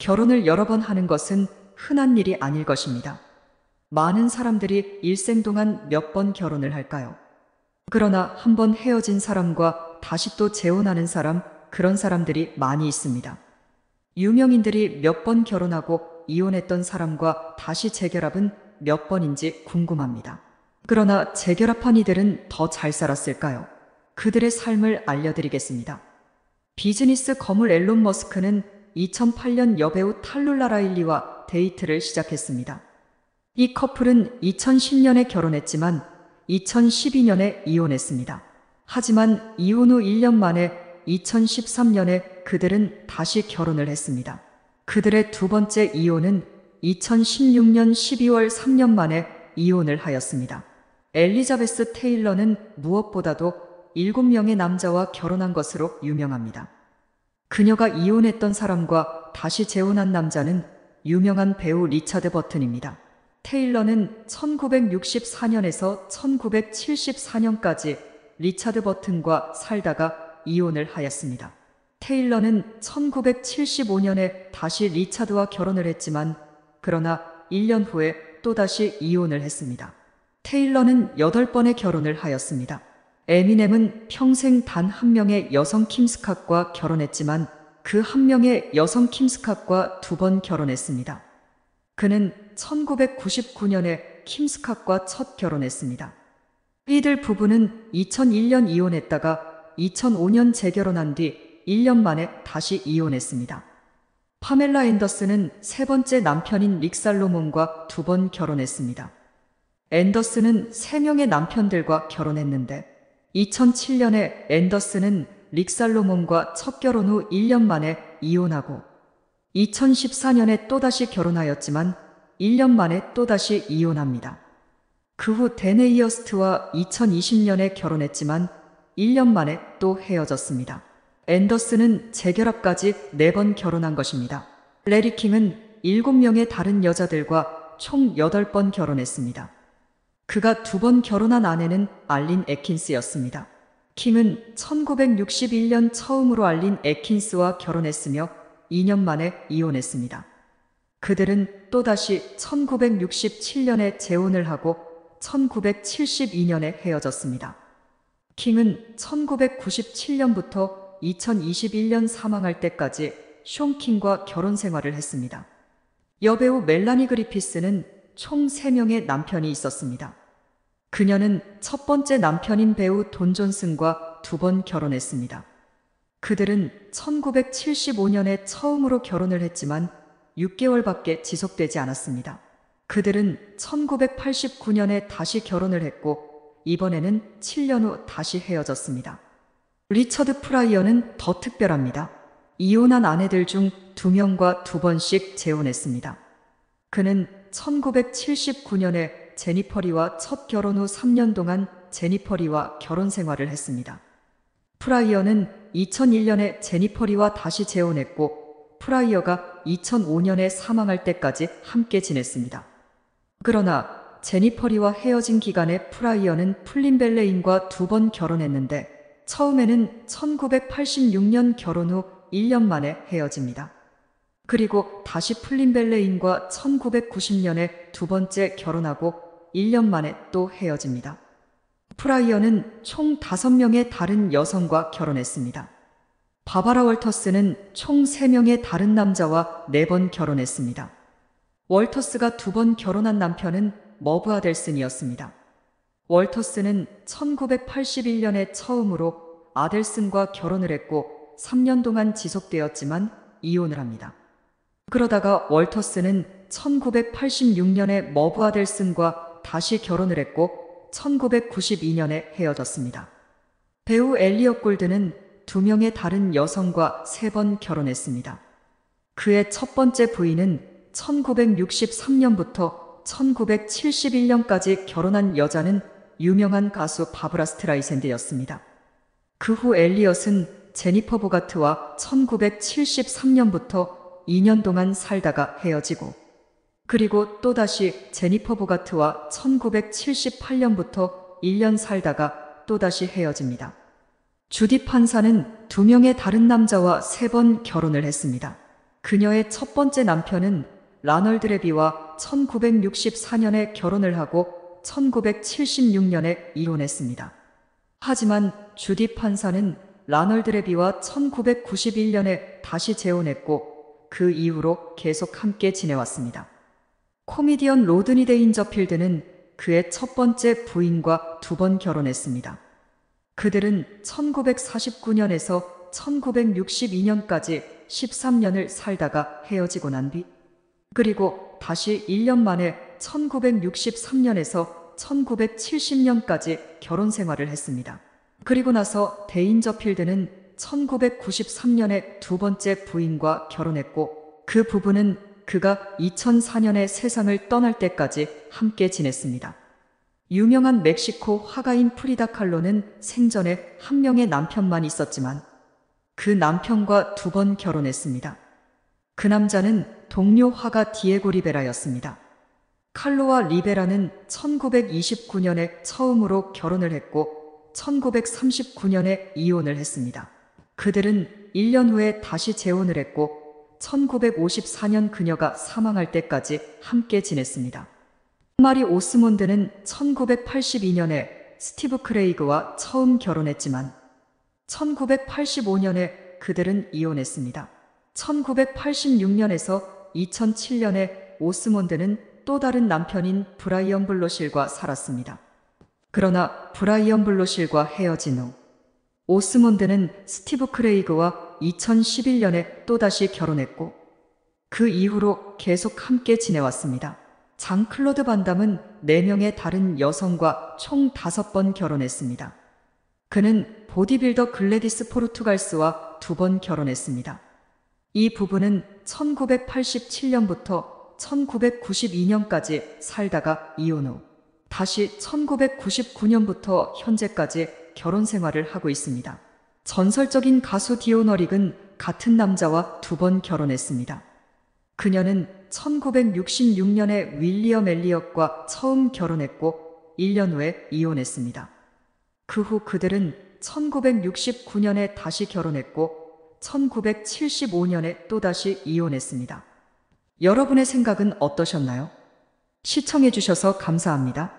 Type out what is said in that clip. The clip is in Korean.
결혼을 여러 번 하는 것은 흔한 일이 아닐 것입니다. 많은 사람들이 일생 동안 몇 번 결혼을 할까요? 그러나 한 번 헤어진 사람과 다시 또 재혼하는 사람, 그런 사람들이 많이 있습니다. 유명인들이 몇 번 결혼하고 이혼했던 사람과 다시 재결합은 몇 번인지 궁금합니다. 그러나 재결합한 이들은 더 잘 살았을까요? 그들의 삶을 알려드리겠습니다. 비즈니스 거물 앨런 머스크는 2008년 여배우 탈룰라 라일리와 데이트를 시작했습니다. 이 커플은 2010년에 결혼했지만 2012년에 이혼했습니다. 하지만 이혼 후 1년 만에 2013년에 그들은 다시 결혼을 했습니다. 그들의 두 번째 이혼은 2016년 12월 3년 만에 이혼을 하였습니다. 엘리자베스 테일러는 무엇보다도 7명의 남자와 결혼한 것으로 유명합니다. 그녀가 이혼했던 사람과 다시 재혼한 남자는 유명한 배우 리차드 버튼입니다. 테일러는 1964년에서 1974년까지 리차드 버튼과 살다가 이혼을 하였습니다. 테일러는 1975년에 다시 리차드와 결혼을 했지만 그러나 1년 후에 또다시 이혼을 했습니다. 테일러는 8번의 결혼을 하였습니다. 에미넴은 평생 단 한 명의 여성 킴 스캇과 결혼했지만 그 한 명의 여성 킴 스캇과 2번 결혼했습니다. 그는 1999년에 킴 스캇과 첫 결혼했습니다. 이들 부부는 2001년 이혼했다가 2005년 재결혼한 뒤 1년 만에 다시 이혼했습니다. 파멜라 앤더슨은 세 번째 남편인 릭 살로몬과 2번 결혼했습니다. 앤더슨은 3명의 남편들과 결혼했는데 2007년에 앤더슨은 릭 살로몬과 첫 결혼 후 1년 만에 이혼하고 2014년에 또다시 결혼하였지만 1년 만에 또다시 이혼합니다. 그 후 데네이 어스트와 2020년에 결혼했지만 1년 만에 또 헤어졌습니다. 앤더슨은 재결합까지 4번 결혼한 것입니다. 레리 킹은 7명의 다른 여자들과 총 8번 결혼했습니다. 그가 2번 결혼한 아내는 알린 애킨스였습니다. 킹은 1961년 처음으로 알린 애킨스와 결혼했으며 2년 만에 이혼했습니다. 그들은 또다시 1967년에 재혼을 하고 1972년에 헤어졌습니다. 킹은 1997년부터 2021년 사망할 때까지 숀 킹과 결혼 생활을 했습니다. 여배우 멜라니 그리피스는 총 3명의 남편이 있었습니다. 그녀는 첫 번째 남편인 배우 돈 존슨과 2번 결혼했습니다. 그들은 1975년에 처음으로 결혼을 했지만 6개월밖에 지속되지 않았습니다. 그들은 1989년에 다시 결혼을 했고 이번에는 7년 후 다시 헤어졌습니다. 리처드 프라이어는 더 특별합니다. 이혼한 아내들 중 2명과 2번씩 재혼했습니다. 그는 1979년에 제니퍼 리와 첫 결혼 후 3년 동안 제니퍼 리와 결혼 생활을 했습니다. 프라이어는 2001년에 제니퍼 리와 다시 재혼했고 프라이어가 2005년에 사망할 때까지 함께 지냈습니다. 그러나 제니퍼 리와 헤어진 기간에 프라이어는 플린 벨레인과 2번 결혼했는데 처음에는 1986년 결혼 후 1년 만에 헤어집니다. 그리고 다시 플린 벨레인과 1990년에 2번째 결혼하고 1년 만에 또 헤어집니다. 프라이어는 총 5명의 다른 여성과 결혼했습니다. 바바라 월터스는 총 3명의 다른 남자와 4번 결혼했습니다. 월터스가 2번 결혼한 남편은 머브 아델슨이었습니다. 월터스는 1981년에 처음으로 아델슨과 결혼을 했고 3년 동안 지속되었지만 이혼을 합니다. 그러다가 월터스는 1986년에 머브 아델슨과 다시 결혼을 했고 1992년에 헤어졌습니다. 배우 엘리엇 골드는 2명의 다른 여성과 3번 결혼했습니다. 그의 첫 번째 부인은 1963년부터 1971년까지 결혼한 여자는 유명한 가수 바브라 스트라이샌드였습니다. 그 후 엘리엇은 제니퍼 보가트와 1973년부터 2년 동안 살다가 헤어지고 그리고 또다시 제니퍼 보가트와 1978년부터 1년 살다가 또다시 헤어집니다. 주디 판사는 2명의 다른 남자와 3번 결혼을 했습니다. 그녀의 첫 번째 남편은 라널드 레비와 1964년에 결혼을 하고 1976년에 이혼했습니다. 하지만 주디 판사는 라널드 레비와 1991년에 다시 재혼했고 그 이후로 계속 함께 지내왔습니다. 코미디언 로드니 데인저필드는 그의 첫 번째 부인과 두 번 결혼했습니다. 그들은 1949년에서 1962년까지 13년을 살다가 헤어지고 난 뒤, 그리고 다시 1년 만에 1963년에서 1970년까지 결혼 생활을 했습니다. 그리고 나서 데인저필드는 1993년에 두 번째 부인과 결혼했고 그 부부는 그가 2004년에 세상을 떠날 때까지 함께 지냈습니다. 유명한 멕시코 화가인 프리다 칼로는 생전에 한 명의 남편만 있었지만 그 남편과 두 번 결혼했습니다. 그 남자는 동료 화가 디에고 리베라였습니다. 칼로와 리베라는 1929년에 처음으로 결혼을 했고 1939년에 이혼을 했습니다. 그들은 1년 후에 다시 재혼을 했고 1954년 그녀가 사망할 때까지 함께 지냈습니다. 마리 오스몬드는 1982년에 스티브 크레이그와 처음 결혼했지만 1985년에 그들은 이혼했습니다. 1986년에서 2007년에 오스몬드는 또 다른 남편인 브라이언 블로실과 살았습니다. 그러나 브라이언 블로실과 헤어진 후 오스몬드는 스티브 크레이그와 2011년에 또다시 결혼했고 그 이후로 계속 함께 지내왔습니다. 장클로드 반담은 4명의 다른 여성과 총 5번 결혼했습니다. 그는 보디빌더 글래디스 포르투갈스와 2번 결혼했습니다. 이 부부는 1987년부터 1992년까지 살다가 이혼 후 다시 1999년부터 현재까지 결혼 생활을 하고 있습니다. 전설적인 가수 디온 워릭은 같은 남자와 2번 결혼했습니다. 그녀는 1966년에 윌리엄 엘리엇과 처음 결혼했고 1년 후에 이혼했습니다. 그 후 그들은 1969년에 다시 결혼했고 1975년에 또다시 이혼했습니다. 여러분의 생각은 어떠셨나요? 시청해주셔서 감사합니다.